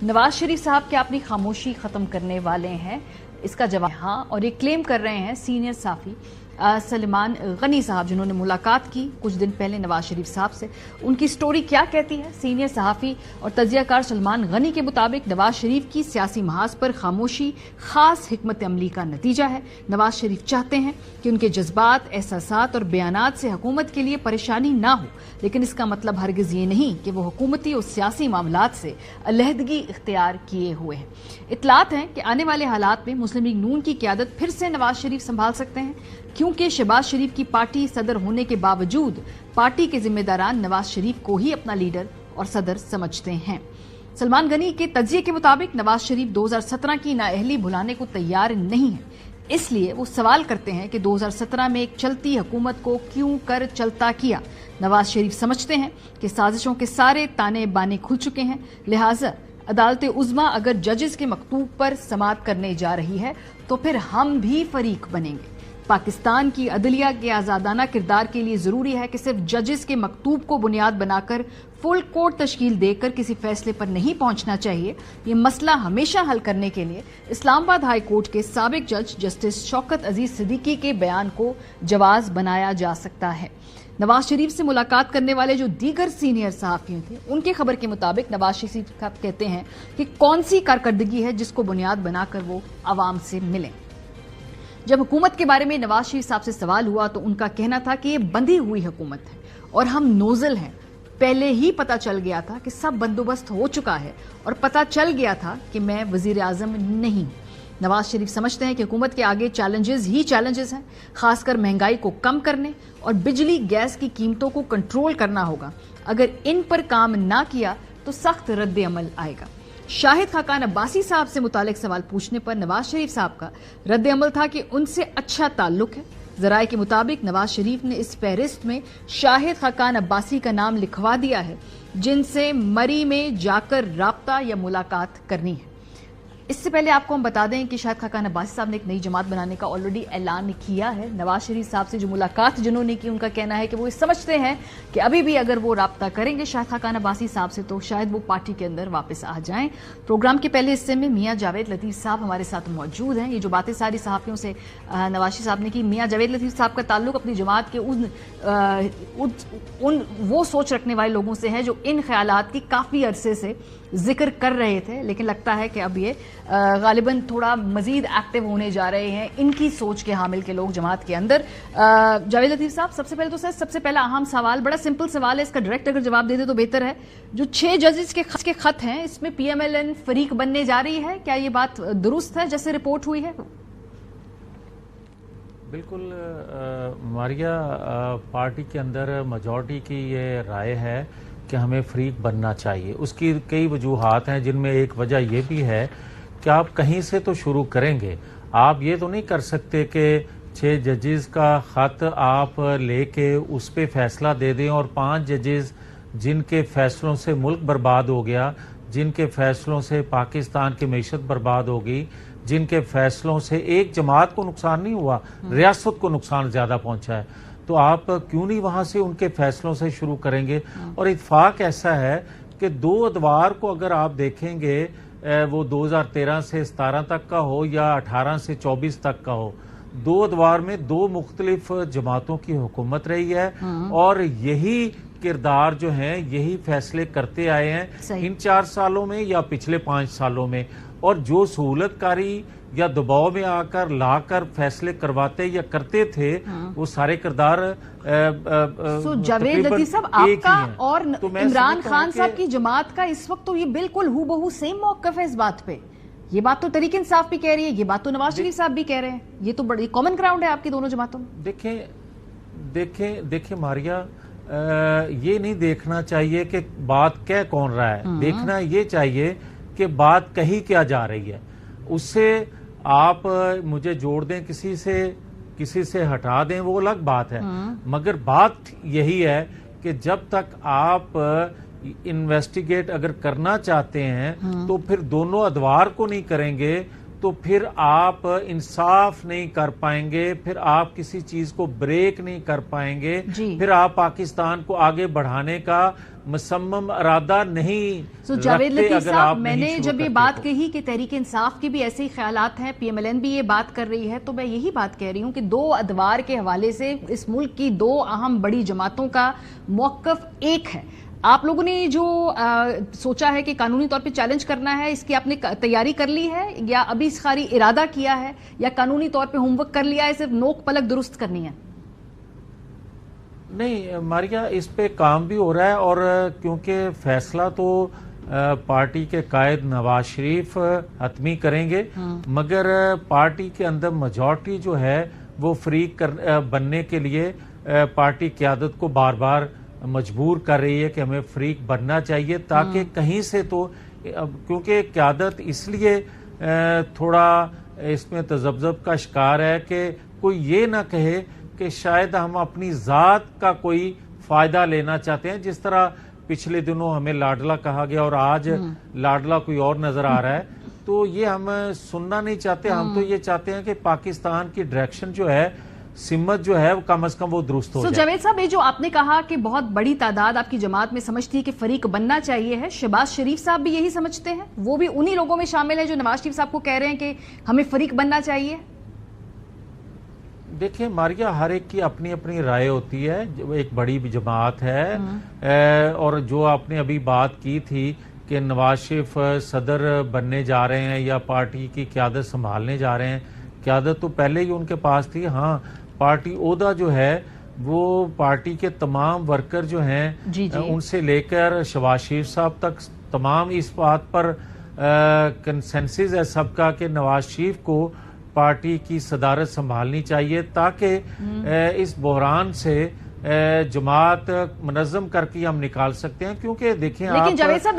नवाज शरीफ साहब क्या अपनी खामोशी खत्म करने वाले हैं? इसका जवाब हाँ, और ये क्लेम कर रहे हैं सीनियर सहाफ़ी सलमान गनी साहब, जिन्होंने मुलाकात की कुछ दिन पहले नवाज शरीफ साहब से। उनकी स्टोरी क्या कहती है? सीनियर सहाफ़ी और तज्ज़ियाकार सलमान गनी के मुताबिक नवाज शरीफ की सियासी महाज पर खामोशी खास हिकमत अमली का नतीजा है। नवाज शरीफ चाहते हैं कि उनके जज्बात, एहसासात और बयानात से हुकूमत के लिए परेशानी ना हो, लेकिन इसका मतलब हरगिज़ ये नहीं कि वो हुकूमती और सियासी मामलात से अलहदगी इख्तियार किए हुए हैं। इतलात हैं कि आने वाले हालात में मुस्लिम लीग नून की क़यादत फिर से नवाज शरीफ संभाल सकते हैं, क्योंकि शहबाज शरीफ की पार्टी सदर होने के बावजूद पार्टी के जिम्मेदारान नवाज शरीफ को ही अपना लीडर और सदर समझते हैं। सलमान गनी के तज्जिए के मुताबिक नवाज शरीफ 2017 की नाअहली भुलाने को तैयार नहीं है, इसलिए वो सवाल करते हैं कि 2017 में एक चलती हुकूमत को क्यों कर चलता किया। नवाज शरीफ समझते हैं कि साजिशों के सारे ताने बाने खुल चुके हैं, लिहाजा अदालत उज़्मा अगर जजेस के मकतूब पर समाअत करने जा रही है तो फिर हम भी फरीक बनेंगे। पाकिस्तान की अदलिया के आज़ादाना किरदार के लिए ज़रूरी है कि सिर्फ जजेस के मकतूब को बुनियाद बनाकर फुल कोर्ट तश्कील देकर किसी फैसले पर नहीं पहुंचना चाहिए। ये मसला हमेशा हल करने के लिए इस्लामाबाद हाई कोर्ट के साबिक जज जस्टिस शौकत अजीज सिद्दीकी के बयान को जवाज बनाया जा सकता है। नवाज शरीफ से मुलाकात करने वाले जो दीगर सीनियर सहाफ़ियों थे, उनके खबर के मुताबिक नवाज शरीफ कहते हैं कि कौन सी कारकर्दगी है जिसको बुनियाद बनाकर वो आवाम से मिलें। जब हुकूमत के बारे में नवाज शरीफ साहब से सवाल हुआ तो उनका कहना था कि ये बंधी हुई हुकूमत है और हम नोजल हैं। पहले ही पता चल गया था कि सब बंदोबस्त हो चुका है और पता चल गया था कि मैं वजीर आजम नहीं। नवाज शरीफ समझते हैं कि हुकूमत के आगे चैलेंजेस ही चैलेंजेस हैं, खासकर महंगाई को कम करने और बिजली गैस की कीमतों को कंट्रोल करना होगा। अगर इन पर काम ना किया तो सख्त रद्द अमल आएगा। शाहिद खाकान अब्बासी साहब से मुतालिक सवाल पूछने पर नवाज शरीफ साहब का रद्द अमल था कि उनसे अच्छा ताल्लुक है। ज़राए के मुताबिक नवाज शरीफ ने इस फहरिस्त में शाहिद खाकान अब्बासी का नाम लिखवा दिया है, जिनसे मरी में जाकर राब्ता या मुलाकात करनी है। इससे पहले आपको हम बता दें कि शाहिद खाकान अब्बासी साहब ने एक नई जमात बनाने का ऑलरेडी ऐलान किया है। नवाज शरीफ साहब से जो मुलाकात जिन्होंने की, उनका कहना है कि वो समझते हैं कि अभी भी अगर वो राब्ता करेंगे शाहिद खाकान अब्बासी साहब से तो शायद वो पार्टी के अंदर वापस आ जाएं। प्रोग्राम के पहले हिस्से में मियां जावेद लतीफ़ साहब हमारे साथ मौजूद हैं। ये जो बातें सारी सहाफ़ियों से नवाज शरीफ साहब ने की, मियां जावेद लतीफ़ साहब का ताल्लुक अपनी जमात के उन वो सोच रखने वाले लोगों से है जो इन ख्यालात की काफ़ी अरसे से जिक्र कर रहे थे, लेकिन लगता है कि अब ये गालिबन थोड़ा मजीद एक्टिव होने जा रहे हैं इनकी सोच के हामिल के लोग जमात के अंदर। जावेद लतीफ़ साहब, सबसे पहले तो सर सबसे पहला अहम सवाल, बड़ा सिंपल सवाल है, इसका डायरेक्ट अगर जवाब दे दे तो बेहतर है। जो 6 जजेस के खत हैं, इसमें PMLN फरीक बनने जा रही है, क्या ये बात दुरुस्त है जैसे रिपोर्ट हुई है? बिल्कुल मारिया, पार्टी के अंदर मेजॉरिटी की ये राय है कि हमें फरीक बनना चाहिए। उसकी कई वजूहात हैं, जिनमें एक वजह यह भी है कि आप कहीं से तो शुरू करेंगे। आप ये तो नहीं कर सकते कि 6 जजेस का ख़त आप लेके उस पर फैसला दे दें और 5 जजेस जिनके फैसलों से मुल्क बर्बाद हो गया, जिनके फैसलों से पाकिस्तान की मईशत बर्बाद हो गई, जिनके फैसलों से एक जमात को नुकसान नहीं हुआ, रियासत को नुकसान ज़्यादा पहुंचा है, तो आप क्यों नहीं वहां से उनके फैसलों से शुरू करेंगे। और इत्फाक ऐसा है कि 2 अदवार को अगर आप देखेंगे, वो 2013 से 17 तक का हो या 18 से 24 तक का हो, 2 अदवार में 2 मुख्तलिफ जमातों की हुकूमत रही है और यही किरदार जो हैं यही फैसले करते आए हैं इन 4 सालों में या पिछले 5 सालों में। और जो सहूलतकारी या दबाव में आकर लाकर फैसले करवाते या करते थे, वो सारे किरदार जावेद लतीफ़ साहब, आपका और तो इमरान खान साहब की जमात का इस वक्त तो ये बिल्कुल हूबहू सेम मौक़िफ़ है इस बात पे। ये बात तो तहरीक इंसाफ भी कह रही है, ये बात तो नवाज शरीफ साहब भी कह रहे हैं, ये तो बड़ी कॉमन ग्राउंड है आपकी दोनों जमातों में। देखें मारिया, ये नहीं देखना चाहिए कि बात कह कौन रहा है, देखना ये चाहिए कि बात कही क्या जा रही है। उससे आप मुझे जोड़ दें किसी से हटा दें, वो अलग बात है, मगर बात यही है कि जब तक आप इन्वेस्टिगेट अगर करना चाहते हैं तो फिर दोनों अदवार को नहीं करेंगे تو پھر آپ انصاف نہیں کر پائیں گے، پھر آپ کسی چیز کو بریک نہیں کر پائیں گے، پھر آپ پاکستان کو آگے بڑھانے کا مصمم ارادہ نہیں جاوید رکھتے لطیف اگر صاحب، آپ میں نہیں نے شروع جب یہ کرتے بات تو۔ کہی کہ تحریک انصاف کی بھی ایسے ہی خیالات ہیں، پی ایم ایل این بھی یہ بات کر رہی ہے، تو میں یہی بات کہہ رہی ہوں کہ دو ادوار کے حوالے سے اس ملک کی دو اہم بڑی جماعتوں کا موقف ایک ہے۔ آپ لوگوں نے جو سوچا ہے کہ قانونی طور پہ چیلنج کرنا ہے، اس کی آپ نے تیاری کر لی ہے یا ابھی خالی ارادہ کیا ہے، یا قانونی طور پہ ہوم ورک کر لیا ہے، صرف نوک پلک درست کرنی ہے؟ نہیں ماریا، اس پہ کام بھی ہو رہا ہے، اور کیونکہ فیصلہ تو پارٹی کے قائد نواز شریف حتمی کریں گے، مگر پارٹی کے اندر میجورٹی جو ہے وہ فریق بننے کے لیے پارٹی قیادت کو بار بار مجبور کر رہی ہے کہ ہمیں فریق بننا چاہیے، تاکہ کہیں سے تو، کیونکہ قیادت اس لیے تھوڑا اس میں تذبذب کا شکار ہے کہ کوئی یہ نہ کہے کہ شاید ہم اپنی ذات کا کوئی فائدہ لینا چاہتے ہیں، جس طرح پچھلے دنوں ہمیں لاڈلا کہا گیا اور آج لاڈلا کوئی اور نظر آ رہا ہے، تو یہ ہم سننا نہیں چاہتے۔ ہم تو یہ چاہتے ہیں کہ پاکستان کی ڈائریکشن جو ہے، سمت جو ہے، وہ کم از کم وہ درست ہو جائے۔ جاوید صاحب، یہ جو آپ نے کہا کہ بہت بڑی تعداد آپ کی جماعت میں سمجھتی ہے کہ فریق بننا چاہیے ہے، شہباز شریف صاحب بھی یہی سمجھتے ہیں؟ وہ بھی انہی لوگوں میں شامل ہیں جو نواز شریف صاحب کو کہہ رہے ہیں کہ ہمیں فریق بننا چاہیے؟ دیکھیں ماریا، ہر ایک کی اپنی اپنی رائے ہوتی ہے، ایک بڑی جماعت ہے، اور جو آپ نے ابھی بات کی تھی کہ نواز شریف صدر بننے جا رہے ہیں یا پارٹی کی قیادت سنبھالنے جا رہے ہیں، قیادت تو پہلے ہی ان کے پاس تھی۔ ہاں، پارٹی عہدہ جو ہے وہ پارٹی کے تمام ورکر جو ہیں ان سے لے کر شہباز شریف صاحب تک تمام اس بات پر کنسنسس ہے سب کا کہ نواز شریف کو پارٹی کی صدارت سنبھالنی چاہیے، تاکہ اس بحران سے جماعت منظم کر کے ہم نکال سکتے ہیں۔ کیونکہ دیکھیں لیکن جاوید صاحب